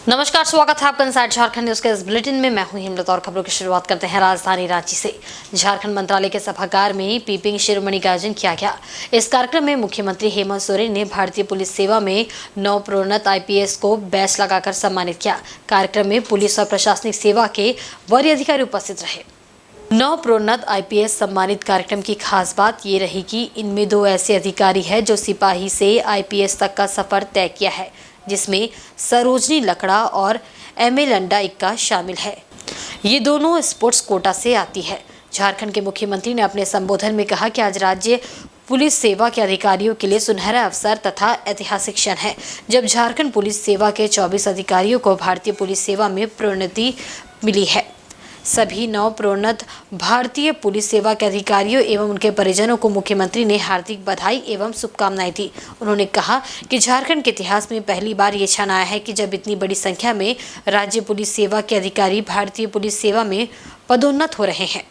नमस्कार, स्वागत है आपका इनसाइड झारखंड न्यूज के इस बुलेटिन में। मैं हूं हिमलत और खबरों की शुरुआत करते हैं राजधानी रांची से। झारखंड मंत्रालय के सभागार में पीपिंग शिरोमणि का आयोजन किया गया। इस कार्यक्रम में मुख्यमंत्री हेमंत सोरेन ने भारतीय पुलिस सेवा में नवप्रोन्नत आईपीएस को बैच लगाकर सम्मानित किया। कार्यक्रम में पुलिस और प्रशासनिक सेवा के वरीय अधिकारी उपस्थित रहे। नवप्रोन्नत आईपीएस सम्मानित कार्यक्रम की खास बात ये रही कि इनमें 2 ऐसे अधिकारी हैं जो सिपाही से आईपीएस तक का सफर तय किया है, जिसमें सरोजनी लकड़ा और एमए लंडा इक्का शामिल है। ये दोनों स्पोर्ट्स कोटा से आती है। झारखंड के मुख्यमंत्री ने अपने संबोधन में कहा कि आज राज्य पुलिस सेवा के अधिकारियों के लिए सुनहरा अवसर तथा ऐतिहासिक क्षण है, जब झारखंड पुलिस सेवा के 24 अधिकारियों को भारतीय पुलिस सेवा में प्रोन्नति मिली है। सभी नवप्रोन्नत भारतीय पुलिस सेवा के अधिकारियों एवं उनके परिजनों को मुख्यमंत्री ने हार्दिक बधाई एवं शुभकामनाएं दी। उन्होंने कहा कि झारखंड के इतिहास में पहली बार ये क्षण आया है कि जब इतनी बड़ी संख्या में राज्य पुलिस सेवा के अधिकारी भारतीय पुलिस सेवा में पदोन्नत हो रहे हैं।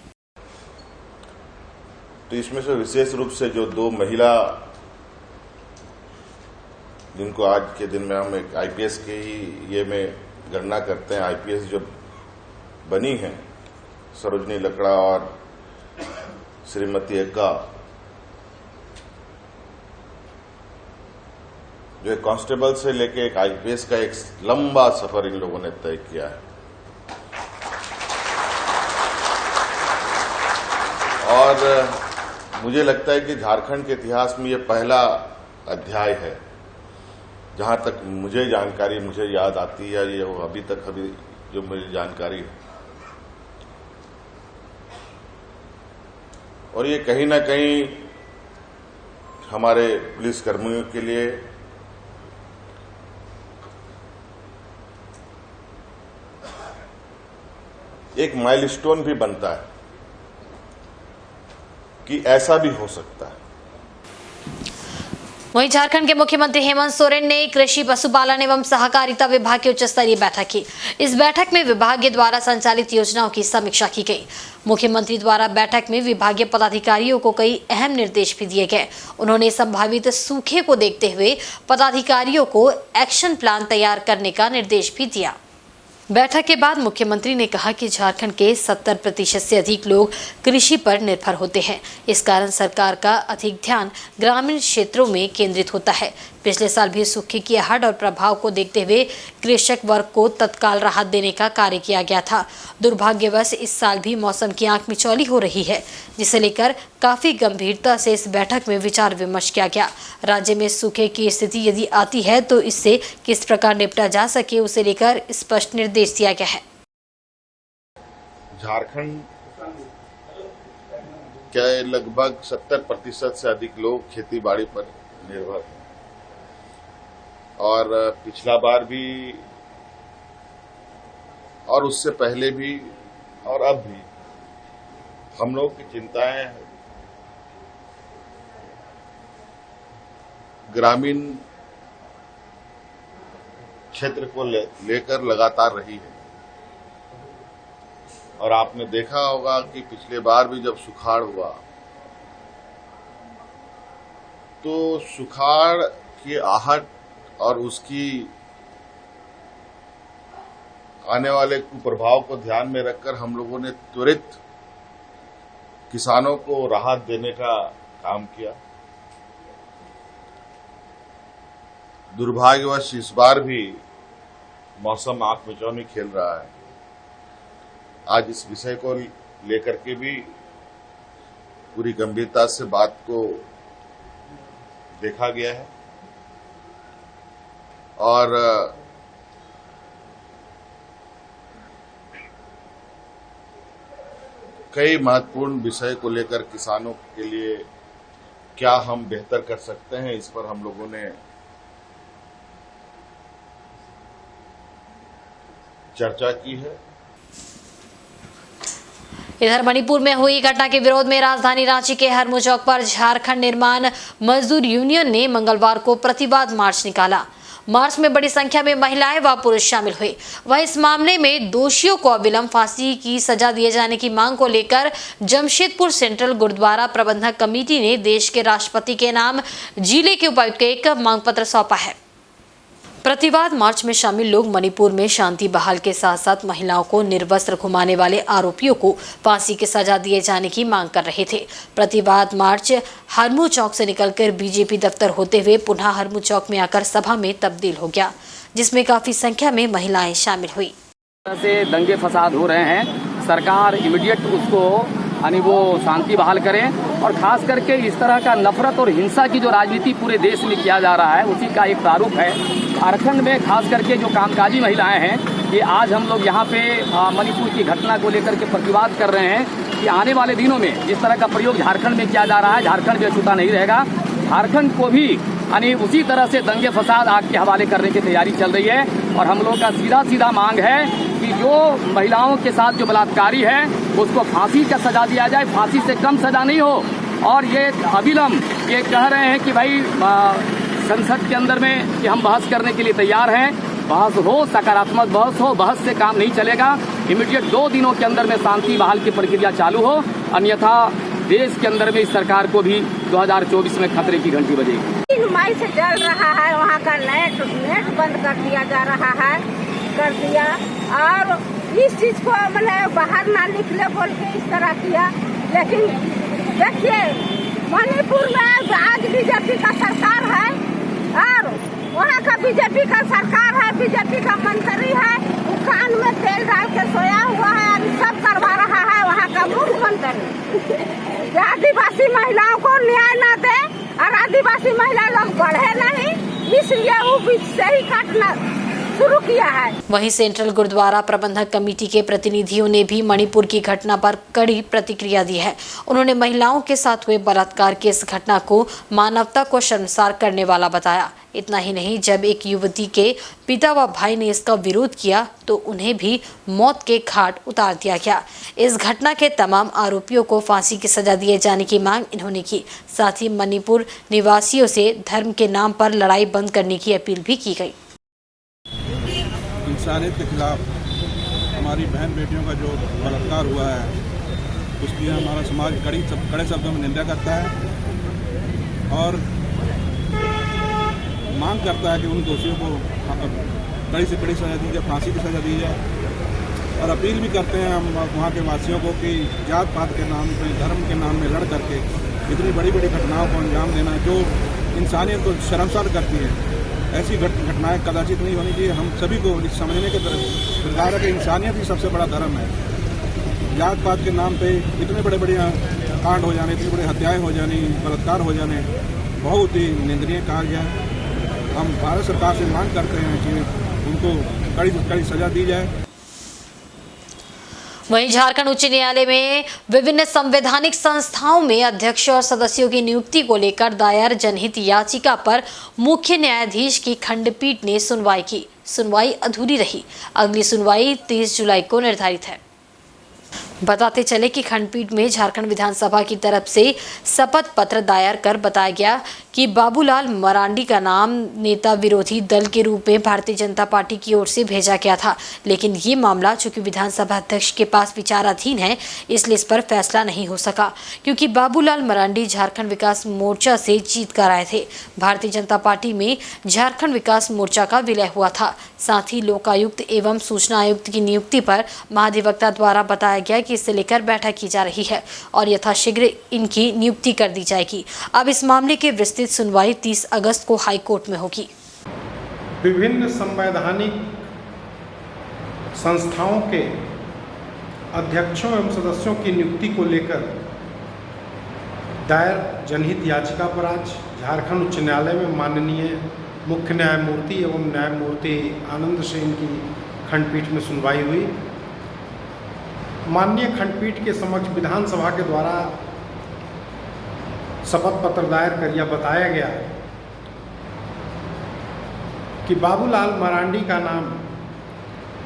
तो इसमें से विशेष रूप से जो 2 महिला, जिनको आज के दिन में हम एक आईपीएस के ही ये में गणना करते हैं, आईपीएस जो बनी है, सरोजनी लकड़ा और श्रीमती एक्का, जो एक कांस्टेबल से लेके एक आईपीएस का एक लंबा सफर इन लोगों ने तय किया है। और मुझे लगता है कि झारखंड के इतिहास में ये पहला अध्याय है, जहां तक मुझे याद आती है, ये अभी जो मुझे जानकारी है। और ये कहीं ना कहीं हमारे पुलिस कर्मियों के लिए एक माइलस्टोन भी बनता है कि ऐसा भी हो सकता है। वहीं झारखंड के मुख्यमंत्री हेमंत सोरेन ने कृषि, पशुपालन एवं सहकारिता विभाग की उच्च स्तरीय बैठक की। इस बैठक में विभाग के द्वारा संचालित योजनाओं की समीक्षा की गई। मुख्यमंत्री द्वारा बैठक में विभागीय पदाधिकारियों को कई अहम निर्देश भी दिए गए। उन्होंने संभावित सूखे को देखते हुए पदाधिकारियों को एक्शन प्लान तैयार करने का निर्देश भी दिया। बैठक के बाद मुख्यमंत्री ने कहा कि झारखंड के 70% से अधिक लोग कृषि पर निर्भर होते हैं। इस कारण सरकार का अधिक ध्यान ग्रामीण क्षेत्रों में केंद्रित होता है। पिछले साल भी सूखे की आहट और प्रभाव को देखते हुए कृषक वर्ग को तत्काल राहत देने का कार्य किया गया था। दुर्भाग्यवश इस साल भी मौसम की आंख मिचौली हो रही है, जिसे लेकर काफी गंभीरता से इस बैठक में विचार विमर्श किया गया। राज्य में सूखे की स्थिति यदि आती है तो इससे किस प्रकार निपटा जा सके, उसे लेकर स्पष्ट निर्देश दिया गया है। झारखंड के लगभग 70% से अधिक लोग खेती बाड़ी पर निर्भर हैं, और पिछला बार भी और उससे पहले भी और अब भी हम लोग की चिंताएं ग्रामीण क्षेत्र को लेकर लगातार रही है। और आपने देखा होगा कि पिछले बार भी जब सुखाड़ हुआ तो सुखाड़ की आहट और उसकी आने वाले कुप्रभाव को ध्यान में रखकर हम लोगों ने त्वरित किसानों को राहत देने का काम किया। दुर्भाग्यवश इस बार भी मौसम आंख मिचौनी खेल रहा है। आज इस विषय को लेकर के भी पूरी गंभीरता से बात को देखा गया है, और कई महत्वपूर्ण विषय को लेकर किसानों के लिए क्या हम बेहतर कर सकते हैं, इस पर हम लोगों ने चर्चा की है। इधर मणिपुर में हुई घटना के विरोध में राजधानी रांची के हरमू चौक पर झारखंड निर्माण मजदूर यूनियन ने मंगलवार को प्रतिवाद मार्च निकाला। मार्च में बड़ी संख्या में महिलाएं व पुरुष शामिल हुए। वह इस मामले में दोषियों को अविलंब फांसी की सजा दिए जाने की मांग को लेकर जमशेदपुर सेंट्रल गुरुद्वारा प्रबंधक कमेटी ने देश के राष्ट्रपति के नाम जिले के उपायुक्त को एक मांग पत्र सौंपा है। प्रतिवाद मार्च में शामिल लोग मणिपुर में शांति बहाल के साथ साथ महिलाओं को निर्वस्त्र घुमाने वाले आरोपियों को फांसी की सजा दिए जाने की मांग कर रहे थे। प्रतिवाद मार्च हरमू चौक से निकलकर बीजेपी दफ्तर होते हुए पुनः हरमू चौक में आकर सभा में तब्दील हो गया, जिसमें काफी संख्या में महिलाएं शामिल हुई। से दंगे फसाद हो रहे हैं, सरकार इमीडिएट उसको यानी वो शांति बहाल करें और खास करके इस तरह का नफरत और हिंसा की जो राजनीति पूरे देश में किया जा रहा है उसी का एक प्रारूप है। झारखंड में खास करके जो कामकाजी महिलाएं हैं, ये आज हम लोग यहाँ पे मणिपुर की घटना को लेकर के प्रतिवाद कर रहे हैं कि आने वाले दिनों में जिस तरह का प्रयोग झारखंड में किया जा रहा है, झारखंड भी अछूता नहीं रहेगा। झारखंड को भी यानी उसी तरह से दंगे फसाद आग के हवाले करने की तैयारी चल रही है और हम लोग का सीधा मांग है कि जो महिलाओं के साथ जो बलात्कारी है उसको फांसी का सजा दिया जाए, फांसी से कम सजा नहीं हो। और ये अविलंब ये कह रहे हैं कि भाई संसद के अंदर में कि हम बहस करने के लिए तैयार हैं, बहस हो, सकारात्मक बहस हो, बहस से काम नहीं चलेगा। इमीडिएट 2 दिनों के अंदर में शांति बहाल की प्रक्रिया चालू हो, अन्यथा देश के अंदर में इस सरकार को भी 2024 में खतरे की घंटी बजेगी। 3 मई से जल रहा है, वहाँ का नेट बंद कर दिया जा रहा है, कर दिया और इस चीज को मतलब बाहर ना निकले बोल के इस तरह किया। लेकिन देखिए मणिपुर में आज बीजेपी का सरकार है और वहाँ का बीजेपी का सरकार है, बीजेपी का मंत्री है, वो कान में तेल डाल के सोया हुआ है और सब करवा रहा है वहाँ का मुख्यमंत्री। आदिवासी महिलाओं को न्याय न दे और आदिवासी महिला लोग बढ़े नहीं, इसलिए वो बीच से ही काटना शुरू किया है। वहीं सेंट्रल गुरुद्वारा प्रबंधक कमेटी के प्रतिनिधियों ने भी मणिपुर की घटना पर कड़ी प्रतिक्रिया दी है। उन्होंने महिलाओं के साथ हुए बलात्कार की इस घटना को मानवता को शर्मसार करने वाला बताया। इतना ही नहीं, जब एक युवती के पिता व भाई ने इसका विरोध किया तो उन्हें भी मौत के घाट उतार दिया गया। इस घटना के तमाम आरोपियों को फांसी की सजा दिए जाने की मांग इन्होंने की। साथ ही मणिपुर निवासियों से धर्म के नाम पर लड़ाई बंद करने की अपील भी की गई। इंसानियत के खिलाफ हमारी बहन बेटियों का जो बलात्कार हुआ है उसकी हमारा समाज कड़े शब्दों में निंदा करता है और मांग करता है कि उन दोषियों को कड़ी से कड़ी सजा दी जाए, फांसी की सजा दी जाए। और अपील भी करते हैं हम वहाँ के वासियों को कि जात पात के नाम पे, धर्म के नाम में लड़ करके इतनी बड़ी बड़ी घटनाओं को अंजाम देना जो इंसानियत को शर्मसार करती है, ऐसी घटनाएं कदाचित नहीं होनी चाहिए। हम सभी को समझने के दरकार है कि इंसानियत ही सबसे बड़ा धर्म है। जात पात के नाम पे इतने बड़े बड़े कांड हो जाने, इतनी बड़ी हत्याएं हो जानी, बलात्कार हो जाने बहुत ही निंदनीय कार्य है। हम भारत सरकार से मांग करते हैं कि उनको कड़ी से कड़ी सजा दी जाए। वहीं झारखंड उच्च न्यायालय में विभिन्न संवैधानिक संस्थाओं में अध्यक्ष और सदस्यों की नियुक्ति को लेकर दायर जनहित याचिका पर मुख्य न्यायाधीश की खंडपीठ ने सुनवाई की। सुनवाई अधूरी रही। अगली सुनवाई 30 जुलाई को निर्धारित है। बताते चले कि खंडपीठ में झारखंड विधानसभा की तरफ से शपथ पत्र दायर कर बताया गया कि बाबूलाल मरांडी का नाम नेता विरोधी दल के रूप में भारतीय जनता पार्टी की ओर से भेजा गया था, लेकिन ये मामला चूंकि विधानसभा अध्यक्ष के पास विचाराधीन है, इसलिए इस पर फैसला नहीं हो सका क्योंकि बाबूलाल मरांडी झारखंड विकास मोर्चा से जीत कर आए थे। भारतीय जनता पार्टी में झारखंड विकास मोर्चा का विलय हुआ था। साथ ही लोकायुक्त एवं सूचना आयुक्त की नियुक्ति पर महाधिवक्ता द्वारा बताया गया कि इसे लेकर बैठक की जा रही है और यथाशीघ्र इनकी नियुक्ति कर दी जाएगी। अब इस मामले की विस्तृत सुनवाई 30 अगस्त को हाई कोर्ट में होगी। विभिन्न संवैधानिक संस्थाओं के अध्यक्षों एवं सदस्यों की नियुक्ति को लेकर दायर जनहित याचिका पर आज झारखंड उच्च न्यायालय में माननीय मुख्य न्यायमूर्ति एवं न्यायमूर्ति आनंद सेन की खंडपीठ में सुनवाई हुई। माननीय खंडपीठ के समक्ष विधानसभा के द्वारा शपथ पत्र दायर कर यह बताया गया कि बाबूलाल मरांडी का नाम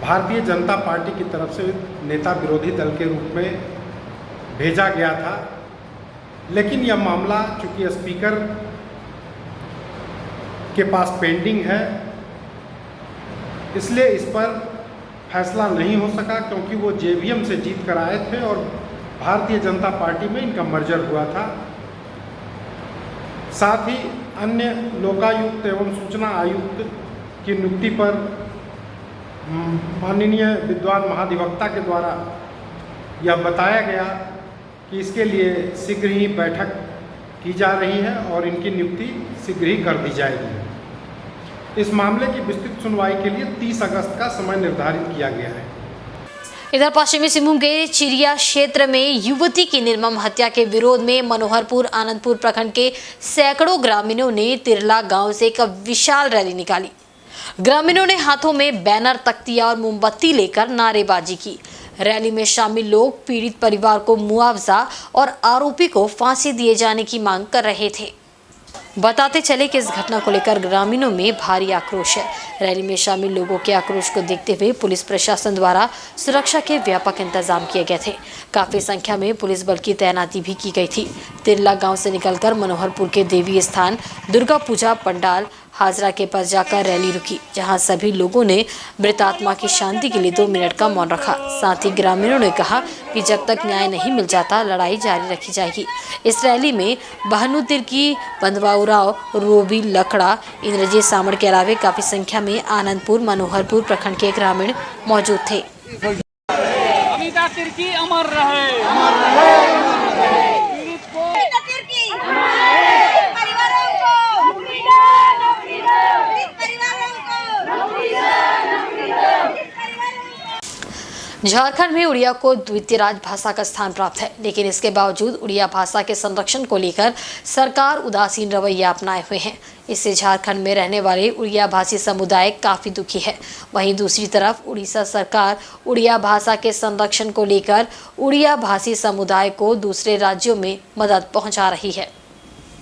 भारतीय जनता पार्टी की तरफ से नेता विरोधी दल के रूप में भेजा गया था, लेकिन यह मामला चूंकि स्पीकर के पास पेंडिंग है, इसलिए इस पर फैसला नहीं हो सका क्योंकि वो जेवीएम से जीत कर आए थे और भारतीय जनता पार्टी में इनका मर्जर हुआ था। साथ ही अन्य लोकायुक्त एवं सूचना आयुक्त की नियुक्ति पर माननीय विद्वान महाधिवक्ता के द्वारा यह बताया गया कि इसके लिए शीघ्र ही बैठक की जा रही है और इनकी नियुक्ति शीघ्र ही कर दी जाएगी। इस मामले की विस्तृत सुनवाई के लिए 30 अगस्त का समय निर्धारित किया गया है। इधर पश्चिमी सिंहभूम के चिरिया क्षेत्र में युवती की निर्मम हत्या के विरोध में मनोहरपुर आनंदपुर प्रखंड के सैकड़ों ग्रामीणों ने तिरला गांव से एक विशाल रैली निकाली। ग्रामीणों ने हाथों में बैनर, तख्तियां और मोमबत्ती लेकर नारेबाजी की। रैली में शामिल लोग पीड़ित परिवार को मुआवजा और आरोपी को फांसी दिए जाने की मांग कर रहे थे। बताते चले कि इस घटना को लेकर ग्रामीणों में भारी आक्रोश है। रैली में शामिल लोगों के आक्रोश को देखते हुए पुलिस प्रशासन द्वारा सुरक्षा के व्यापक इंतजाम किए गए थे। काफी संख्या में पुलिस बल की तैनाती भी की गई थी। तिरला गांव से निकलकर मनोहरपुर के देवी स्थान दुर्गा पूजा पंडाल हाजरा के पास जाकर रैली रुकी, जहां सभी लोगों ने मृतात्मा की शांति के लिए 2 मिनट का मौन रखा। साथ ही ग्रामीणों ने कहा कि जब तक न्याय नहीं मिल जाता लड़ाई जारी रखी जाएगी। इस रैली में बहनुतिर की बंधवाऊराव, रोबी लकड़ा, इंद्रजीत सामड़ के अलावे काफी संख्या में आनंदपुर मनोहरपुर प्रखंड के ग्रामीण मौजूद थे। अमिता तिर्की अमर रहे। झारखंड में उड़िया को द्वितीय राजभाषा का स्थान प्राप्त है, लेकिन इसके बावजूद उड़िया भाषा के संरक्षण को लेकर सरकार उदासीन रवैया अपनाए हुए हैं। इससे झारखंड में रहने वाले उड़िया भाषी समुदाय काफी दुखी है। वहीं दूसरी तरफ उड़ीसा सरकार उड़िया भाषा के संरक्षण को लेकर उड़िया भाषी समुदाय को दूसरे राज्यों में मदद पहुंचा रही है।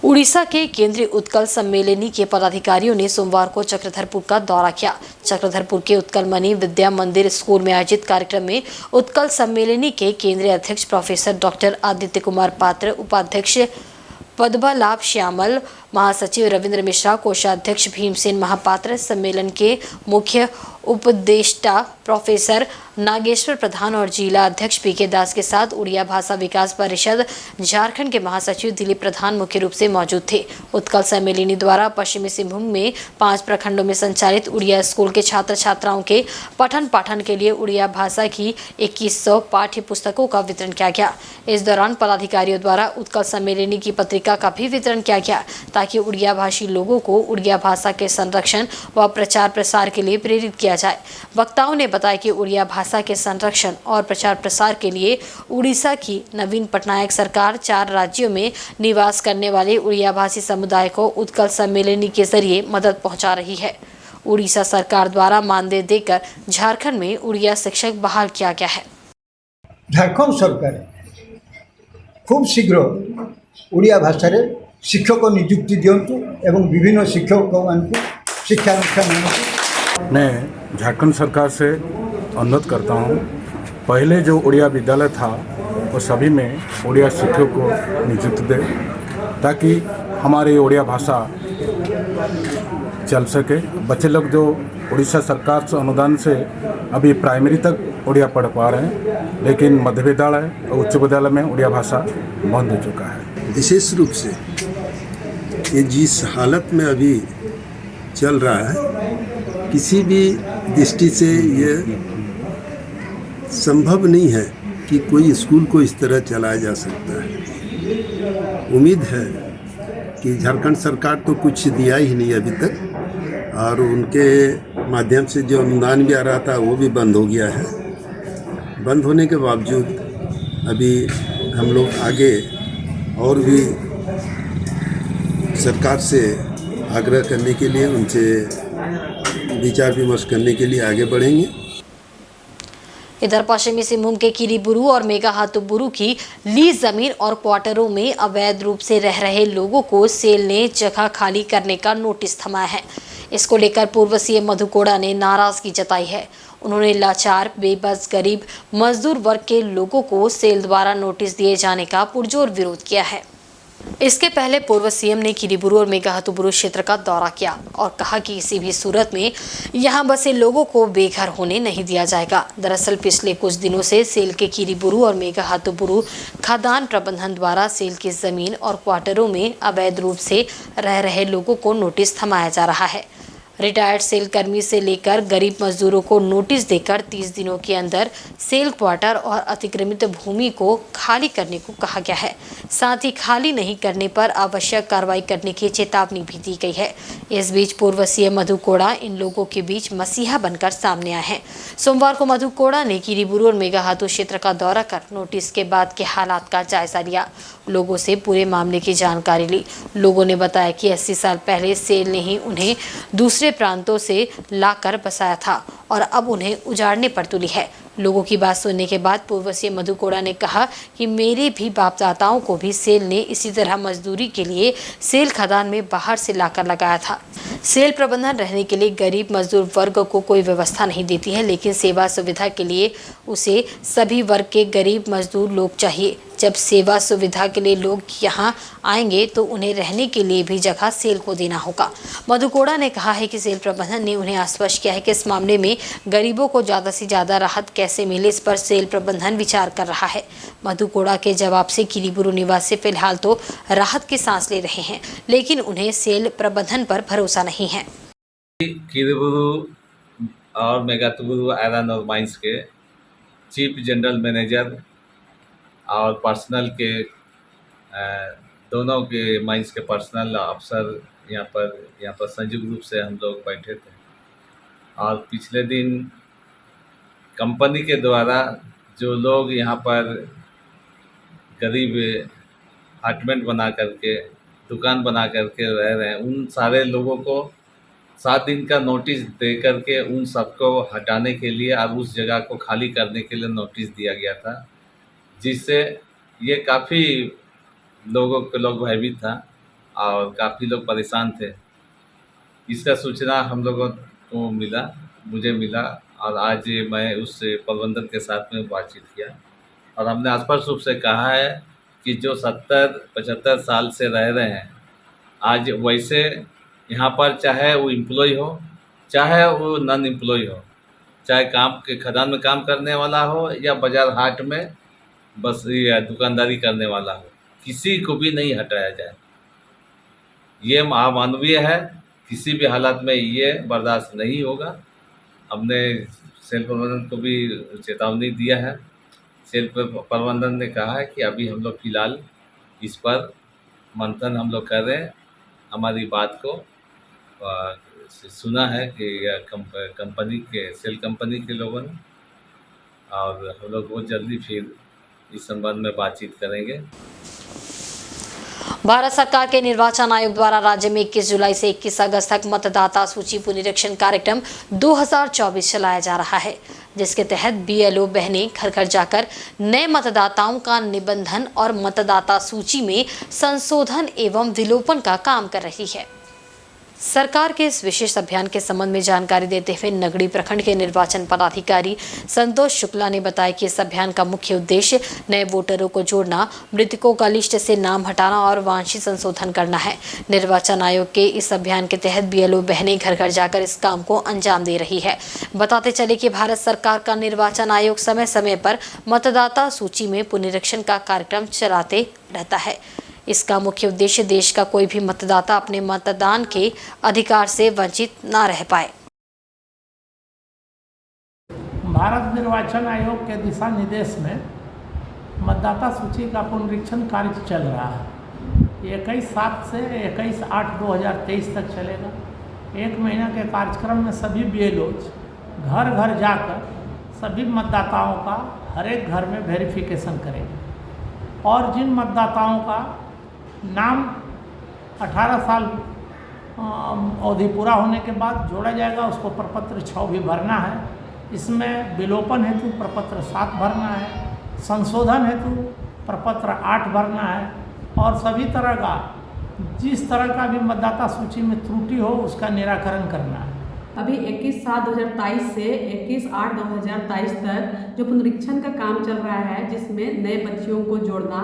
उड़ीसा के केंद्रीय उत्कल सम्मेलनी के पदाधिकारियों ने सोमवार को चक्रधरपुर का दौरा किया। चक्रधरपुर के उत्कल मणि विद्या मंदिर स्कूल में आयोजित कार्यक्रम में उत्कल सम्मेलनी के केंद्रीय अध्यक्ष प्रोफेसर डॉक्टर आदित्य कुमार पात्र, उपाध्यक्ष पद्मलाभ श्यामल, महासचिव रविंद्र मिश्रा, कोषाध्यक्ष भीमसेन महापात्र, सम्मेलन के मुख्य उपदेष्टा प्रोफेसर नागेश्वर प्रधान और जिला अध्यक्ष पीके दास के साथ उड़िया भाषा विकास परिषद झारखंड के महासचिव दिलीप प्रधान मुख्य रूप से मौजूद थे। उत्कल सम्मेलनी द्वारा पश्चिमी सिंहभूम में 5 प्रखंडों में संचालित उड़िया स्कूल के छात्र छात्राओं के पठन पाठन के लिए उड़िया भाषा की 2100 पाठ्य पुस्तकों का वितरण किया गया। इस दौरान पदाधिकारियों द्वारा उत्कल सम्मेलनी की पत्रिका का भी वितरण किया गया, ताकि उड़िया भाषी लोगों को उड़िया भाषा के संरक्षण व प्रचार प्रसार के लिए प्रेरित किया जाए। वक्ताओं ने बताया कि उड़िया भाषा के संरक्षण और प्रचार प्रसार के लिए उड़ीसा की नवीन पटनायक सरकार 4 राज्यों में निवास करने वाले उड़िया भाषी समुदाय को उत्कल सम्मेलनी के जरिए मदद पहुंचा रही है। उड़ीसा सरकार द्वारा मानदेय देकर झारखंड में उड़िया शिक्षक बहाल किया गया है। झारखंड सरकार खूब शीघ्र उड़िया भाषा शिक्षक नियुक्ति दिंतु एवं विभिन्न शिक्षक शिक्षा मैं झारखंड सरकार से अनुरोध करता हूँ, पहले जो उड़िया विद्यालय था वो सभी में उड़िया शिक्षकों को नियुक्त दे, ताकि हमारी उड़िया भाषा चल सके। बच्चे लोग जो उड़ीसा सरकार से अनुदान से अभी प्राइमरी तक उड़िया पढ़ पा रहे हैं, लेकिन मध्य विद्यालय और उच्च विद्यालय में उड़िया भाषा बंद हो चुका है। विशेष रूप से ये जिस हालत में अभी चल रहा है, किसी भी दृष्टि से ये संभव नहीं है कि कोई स्कूल को इस तरह चलाया जा सकता है। उम्मीद है कि झारखंड सरकार तो कुछ दिया ही नहीं अभी तक, और उनके माध्यम से जो अनुदान भी आ रहा था वो भी बंद हो गया है। बंद होने के बावजूद अभी हम लोग आगे और भी सरकार से आग्रह करने के लिए, उनसे विचार विमर्श करने के लिए आगे बढ़ेंगे। इधर पश्चिमी सिंहभूम के किरीबुरू और मेघाहातुबुरू की लीज जमीन और क्वार्टरों में अवैध रूप से रह रहे लोगों को सेल ने जगह खाली करने का नोटिस थमाया है। इसको लेकर पूर्व सीएम मधु कोड़ा ने नाराजगी जताई है। उन्होंने लाचार, बेबस, गरीब, मजदूर वर्ग के लोगों को सेल द्वारा नोटिस दिए जाने का पुरजोर विरोध किया है। इसके पहले पूर्व सीएम ने किरीबुरू और मेघाहातुबुरू क्षेत्र का दौरा किया और कहा कि किसी भी सूरत में यहां बसे लोगों को बेघर होने नहीं दिया जाएगा। दरअसल पिछले कुछ दिनों से सेल के किरीबुरू और मेघाहातुबुरू खादान प्रबंधन द्वारा सेल की जमीन और क्वार्टरों में अवैध रूप से रह रहे लोगों को नोटिस थमाया जा रहा है। रिटायर्ड सेल कर्मी से लेकर गरीब मजदूरों को नोटिस देकर 30 दिनों के अंदर सेल क्वार्टर और अतिक्रमित भूमि को खाली करने को कहा गया है। साथ ही खाली नहीं करने पर आवश्यक कार्रवाई करने की चेतावनी भी दी गई है। इस बीच पूर्व सीएम मधु कोड़ा इन लोगों के बीच मसीहा बनकर सामने आए हैं। सोमवार को मधु कोड़ा ने किरीबुरू और मेघाहातू क्षेत्र का दौरा कर नोटिस के बाद के हालात का जायजा लिया, लोगों से पूरे मामले की जानकारी ली। लोगों ने बताया कि 80 साल पहले सेल ने ही उन्हें दूसरे प्रांतों से लाकर बसाया था और अब उन्हें उजाड़ने पर तुली है। लोगों की बात सुनने के बाद पूर्व सीएम मधु कोड़ा ने कहा कि मेरे भी बाप दादाओं को भी सेल ने इसी तरह मजदूरी के लिए सेल खदान में बाहर से लाकर लगाया था। सेल प्रबंधन रहने के लिए गरीब मजदूर वर्ग को कोई व्यवस्था नहीं देती है, लेकिन सेवा सुविधा के लिए उसे सभी वर्ग के गरीब मजदूर लोग चाहिए। जब सेवा सुविधा के लिए लोग यहाँ आएंगे तो उन्हें रहने के लिए भी जगह सेल को देना होगा। मधु कोड़ा ने कहा है कि सेल प्रबंधन ने उन्हें आश्वस्त किया है कि इस मामले में गरीबों को ज़्यादा से ज़्यादा राहत कैसे मिले, इस पर सेल प्रबंधन विचार कर रहा है। मधु कोड़ा के जवाब से किरीबुरू निवासी फिलहाल तो राहत की सांस ले रहे हैं, लेकिन उन्हें सेल प्रबंधन पर भरोसा नहीं है। किरीबुरू और मेघाहातू आयरन और माइंस के चीफ जनरल मैनेजर और पर्सनल के दोनों के माइंस के पर्सनल अफसर यहाँ पर संयुक्त रूप से हम लोग बैठे थे और पिछले दिन कंपनी के द्वारा जो लोग यहाँ पर गरीब अपार्टमेंट बना करके दुकान बना करके रह रहे हैं, उन सारे लोगों को 7 दिन का नोटिस दे करके उन सबको हटाने के लिए और उस जगह को खाली करने के लिए नोटिस दिया गया था, जिससे ये काफ़ी लोग भयभीत था और काफ़ी लोग परेशान थे। इसका सूचना हम लोगों को मुझे मिला और आज मैं उस प्रबंधन के साथ में बातचीत किया और हमने स्पष्ट रूप से कहा है कि जो 70-75 साल से रह रहे हैं, आज वैसे यहाँ पर चाहे वो एम्प्लॉय हो चाहे वो नॉन एम्प्लॉय हो, चाहे काम के खदान में काम करने वाला हो या बाजार हाट में बस या दुकानदारी करने वाला हो, किसी को भी नहीं हटाया जाए। ये अमानवीय है, किसी भी हालत में ये बर्दाश्त नहीं होगा। हमने सेल प्रबंधन को भी चेतावनी दिया है। सेल प्रबंधन ने कहा है कि अभी हम लोग फिलहाल इस पर मंथन हम लोग कर रहे हैं। हमारी बात को सुना है कि सेल कंपनी के लोगों ने, और हम लोग बहुत जल्दी फिर इस संबंध में बातचीत करेंगे। भारत सरकार के निर्वाचन आयोग द्वारा राज्य में 21 जुलाई से 21 अगस्त तक मतदाता सूची पुनरीक्षण कार्यक्रम 2024 चलाया जा रहा है, जिसके तहत BLO बहनें घर घर जाकर नए मतदाताओं का निबंधन और मतदाता सूची में संशोधन एवं विलोपन का काम कर रही है। सरकार के इस विशेष अभियान के संबंध में जानकारी देते हुए नगड़ी प्रखंड के निर्वाचन पदाधिकारी संतोष शुक्ला ने बताया कि इस अभियान का मुख्य उद्देश्य नए वोटरों को जोड़ना, मृतकों का लिस्ट से नाम हटाना और वांछित संशोधन करना है। निर्वाचन आयोग के इस अभियान के तहत BLO बहनें घर घर जाकर इस काम को अंजाम दे रही है। बताते चले कि भारत सरकार का निर्वाचन आयोग समय समय पर मतदाता सूची में पुनरीक्षण का कार्यक्रम चलाते रहता है। इसका मुख्य उद्देश्य देश का कोई भी मतदाता अपने मतदान के अधिकार से वंचित न रह पाए। भारत निर्वाचन आयोग के दिशा निर्देश में मतदाता सूची का पुनरीक्षण कार्य चल रहा है। 21/7 से 21/8/2023 तक चलेगा। 1 महीना के कार्यक्रम में सभी BLOs घर घर जाकर सभी मतदाताओं का हर एक घर में वेरिफिकेशन करेंगे और जिन मतदाताओं का नाम 18 साल अवधि पूरा होने के बाद जोड़ा जाएगा, उसको प्रपत्र 6 भी भरना है। इसमें विलोपन हेतु प्रपत्र 7 भरना है, संशोधन हेतु प्रपत्र 8 भरना है और सभी तरह का जिस तरह का भी मतदाता सूची में त्रुटि हो उसका निराकरण करना है। अभी 21/7/2023 से 21/8/2023 तक जो पुनरीक्षण का काम चल रहा है, जिसमें नए बच्चियों को जोड़ना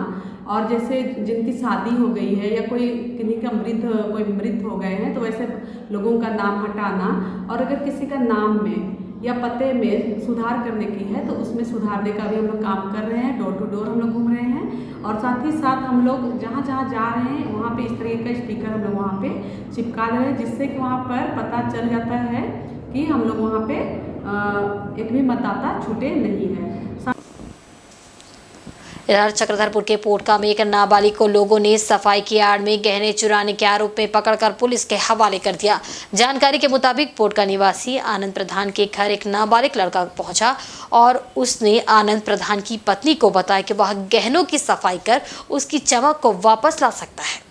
और जैसे जिनकी शादी हो गई है या कोई किन्हीं का मृत हो गए हैं तो वैसे लोगों का नाम हटाना, और अगर किसी का नाम में या पते में सुधार करने की है तो उसमें सुधारने का भी हम लोग काम कर रहे हैं। डोर टू डोर हम लोग घूम रहे हैं और साथ ही साथ हम लोग जहाँ जहाँ जा रहे हैं वहाँ पे इस तरीके का स्पीकर हम लोग वहाँ पे चिपका रहे हैं, जिससे कि वहाँ पर पता चल जाता है कि हम लोग वहाँ पे एक भी मतदाता छूटे नहीं है। इधर चक्रधरपुर के पोटका में एक नाबालिग को लोगों ने सफाई की आड़ में गहने चुराने के आरोप में पकड़कर पुलिस के हवाले कर दिया। जानकारी के मुताबिक पोटका निवासी आनंद प्रधान के घर एक नाबालिग लड़का पहुंचा और उसने आनंद प्रधान की पत्नी को बताया कि वह गहनों की सफाई कर उसकी चमक को वापस ला सकता है।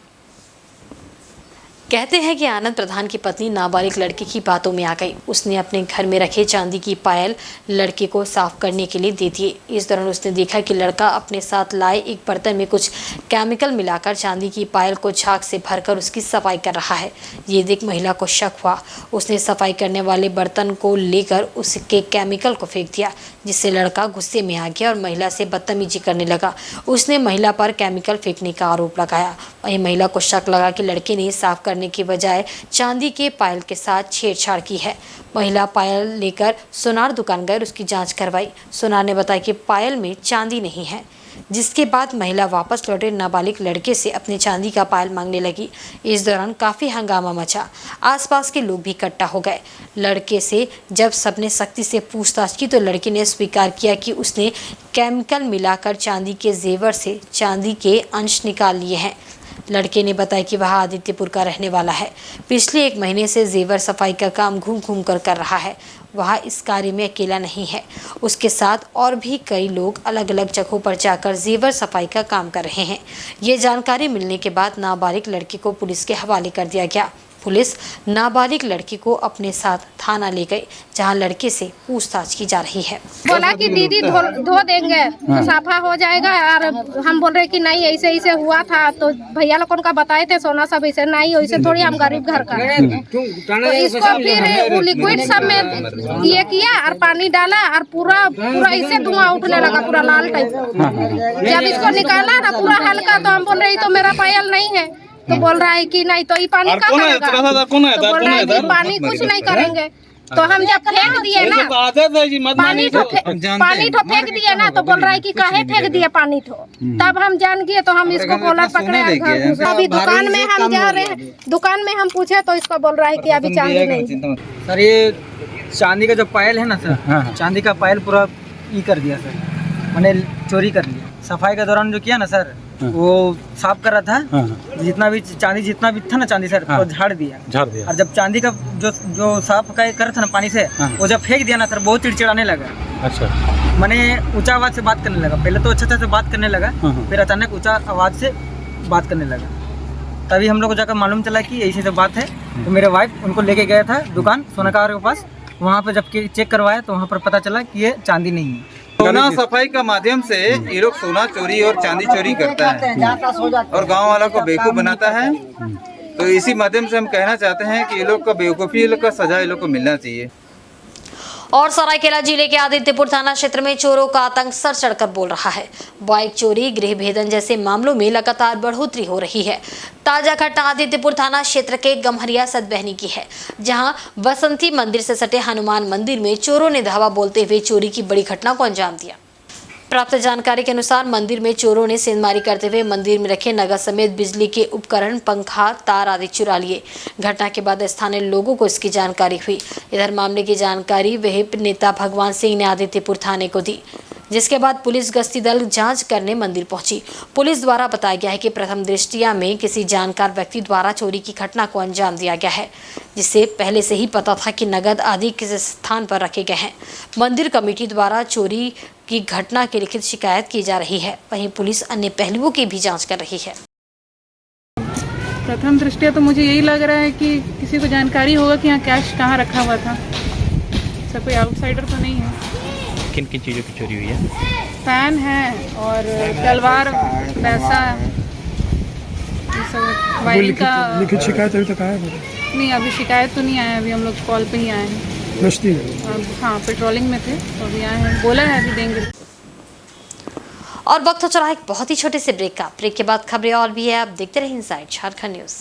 कहते हैं कि आनंद प्रधान की पत्नी नाबालिग लड़के की बातों में आ गई। उसने अपने घर में रखे चांदी की पायल लड़के को साफ करने के लिए दे दिए। इस दौरान उसने देखा कि लड़का अपने साथ लाए एक बर्तन में कुछ केमिकल मिलाकर चांदी की पायल को झाग से भरकर उसकी सफाई कर रहा है। ये देख महिला को शक हुआ। उसने सफाई करने वाले बर्तन को लेकर उसके केमिकल को फेंक दिया, जिससे लड़का गुस्से में आ गया और महिला से बदतमीजी करने लगा। उसने महिला पर केमिकल फेंकने का आरोप लगाया। वहीं महिला को शक लगा कि लड़के ने साफ करने की बजाय चांदी के पायल के साथ छेड़छाड़ की है। महिला पायल लेकर सोनार दुकान गई और उसकी जांच करवाई। सोनार ने बताया कि पायल में चांदी नहीं है, जिसके बाद महिला वापस लौटे नाबालिग लड़के से अपने चांदी का पायल मांगने लगी। इस दौरान काफ़ी हंगामा मचा। आसपास के लोग भी इकट्ठा हो गए। लड़के से जब सबने सख्ती से पूछताछ की तो लड़के ने स्वीकार किया कि उसने केमिकल मिलाकर चांदी के जेवर से चांदी के अंश निकाल लिए हैं। लड़के ने बताया कि वह आदित्यपुर का रहने वाला है। पिछले 1 महीने से जेवर सफाई का काम घूम घूम कर रहा है। वह इस कार्य में अकेला नहीं है, उसके साथ और भी कई लोग अलग अलग जगहों पर जाकर जेवर सफाई का काम कर रहे हैं। ये जानकारी मिलने के बाद नाबालिग लड़की को पुलिस के हवाले कर दिया गया। पुलिस नाबालिग लड़की को अपने साथ थाना ले गई, जहां लड़के से पूछताछ की जा रही है। बोला कि दीदी धो देंगे तो साफा हो जाएगा, और हम बोल रहे कि नहीं ऐसे ऐसे हुआ था। तो भैया लोगों का बताए थे सोना सब ऐसे नहीं, वैसे थोड़ी हम गरीब घर का। तो इसको फिर लिक्विड सब में ये किया और पानी डाला और पूरा ऐसे धुआं उठने लगा, पूरा लाल टाइप। जब इसको निकाला ना पूरा हल्का, तो हम बोल रहे तो मेरा पायल नहीं है। तो बोल रहा है कि नहीं, तो ये पानी का करेगा? तो बोल रहा है कि पानी कुछ नहीं करेंगे। तो हम जब फेंक दिए ना पानी तो फेंक दिए ना, तो बोल रहा है कि काहे फेंक दिए पानी तो। तब हम जान गए तो हम इसको कॉलर पकड़े। अभी दुकान में हम जा रहे हैं, दुकान में हम पूछे तो इसको बोल रहा है कि अभी चांदी नहीं। सर ये चांदी का जो पायल है ना सर, चांदी का पायल पूरा ये कर दिया सर, मैंने चोरी कर लिया। सफाई के दौरान जो किया ना सर, वो साफ कर रहा था, जितना भी चांदी जितना भी था ना चांदी सर, वो झाड़ दिया। और जब चांदी का जो साफ कर रहा था ना पानी से, वो जब फेंक दिया ना सर, बहुत चिड़चिड़ाने लगा। अच्छा। मैंने ऊंचा आवाज से बात करने लगा। पहले तो अच्छा से बात करने लगा, फिर अचानक ऊंचा आवाज से बात करने लगा। तभी हम लोग को जाकर मालूम चला कि ऐसी तो बात है। तो मेरे वाइफ उनको लेके गया था दुकान सोनाकार के पास। वहाँ पर जब चेक करवाया तो वहाँ पर पता चला कि ये चांदी नहीं है। सोना सफाई का माध्यम से ये लोग सोना चोरी और चांदी चोरी करता है और गांव वालों को बेवकूफ बनाता है। तो इसी माध्यम से हम कहना चाहते हैं कि ये लोग का बेवकूफ़ी, ये लोग का सजा ये लोग को मिलना चाहिए। और सरायकेला जिले के आदित्यपुर थाना क्षेत्र में चोरों का आतंक सर चढ़कर बोल रहा है। बाइक चोरी, गृह भेदन जैसे मामलों में लगातार बढ़ोतरी हो रही है। ताजा घटना आदित्यपुर थाना क्षेत्र के गम्हरिया सतबहनी की है, जहां बसंती मंदिर से सटे हनुमान मंदिर में चोरों ने धावा बोलते हुए चोरी की बड़ी घटना को अंजाम दिया। प्राप्त जानकारी के अनुसार मंदिर में चोरों ने सेंधमारी करते हुए मंदिर में रखे नगद समेत बिजली के उपकरण, पंखा, तार आदि चुरा लिए। घटना के बाद स्थानीय लोगों को इसकी जानकारी हुई। इधर मामले की जानकारी विहिप नेता भगवान सिंह ने आदित्यपुर थाने को दी, जिसके बाद पुलिस गश्ती दल जांच करने मंदिर पहुंची। पुलिस द्वारा बताया गया है कि प्रथम दृष्टया में किसी जानकार व्यक्ति द्वारा चोरी की घटना को अंजाम दिया गया है, जिससे पहले से ही पता था कि नगद आदि किस स्थान पर रखे गए हैं। मंदिर कमेटी द्वारा चोरी की घटना की लिखित शिकायत की जा रही है। वहीं पुलिस अन्य पहलुओं की भी जांच कर रही है। प्रथम दृष्टया तो मुझे यही लग रहा है कि किसी को जानकारी होगा कि यहाँ कैश कहाँ रखा हुआ था। सब कोई आउटसाइडर तो नहीं है। किन किन चीज़ों की चोरी हुई है? फैन है और तलवार, पैसा, वायरिंग का। लिखित शिकायत अभी तक आया नहीं, अभी शिकायत तो नहीं आया। अभी हम लोग कॉल पे ही आए हैं। हाँ, पेट्रोलिंग में थे तो अभी आए हैं। बोला है अभी देंगे। और वक्त हो चला एक बहुत ही छोटे से ब्रेक का। ब्रेक के बाद खबरें और भी है, आप देखते रहिए इनसाइड झारखंड न्यूज़।